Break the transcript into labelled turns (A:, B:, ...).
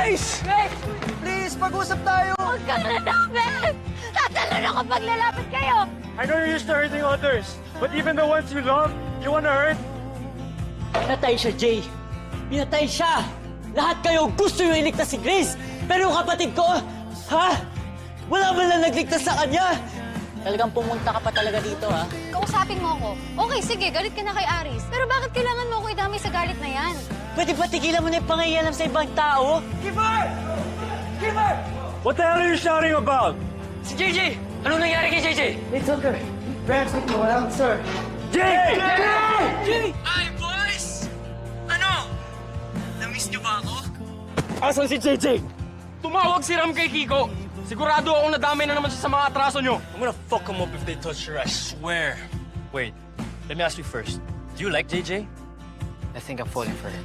A: Grace!
B: Grace!
A: Please, pag-usap tayo!
B: Huwag kang lalapit! Tatalon ako pag lalapit kayo!
C: I know you're used to hurting others, but even the ones you love, you wanna hurt?
D: Pinatay siya, Jay. Pinatay siya. Lahat kayo gusto yung iligtas si Grace. Pero yung kapatid ko, ha? Wala man lang nagligtas sa kanya. Talagang pumunta ka pa talaga dito, ha?
B: Kausapin mo ako. Okay, sige, galit ka na kay Aris. Pero bakit kailangan mo ako idamay sa galit na yan?
D: Pwede ba tigilan mo na yung pangayalam sa ibang tao?
A: Giver! Giver!
C: What the hell are you shouting about?
D: Si JJ! Anong nangyari kay JJ?
A: It's okay. Perhaps we can around, sir.
C: Jay!
D: Ay, boys! Ano? Na-miss niyo ba ako?
C: Asan si JJ?
E: Tumawag si Ram kay Kiko. Sigurado akong nadamay na naman siya sa mga atraso nyo.
F: I'm gonna fuck them up if they touch her, I swear. Wait, let me ask you first. Do you like JJ?
A: I think I'm falling for her.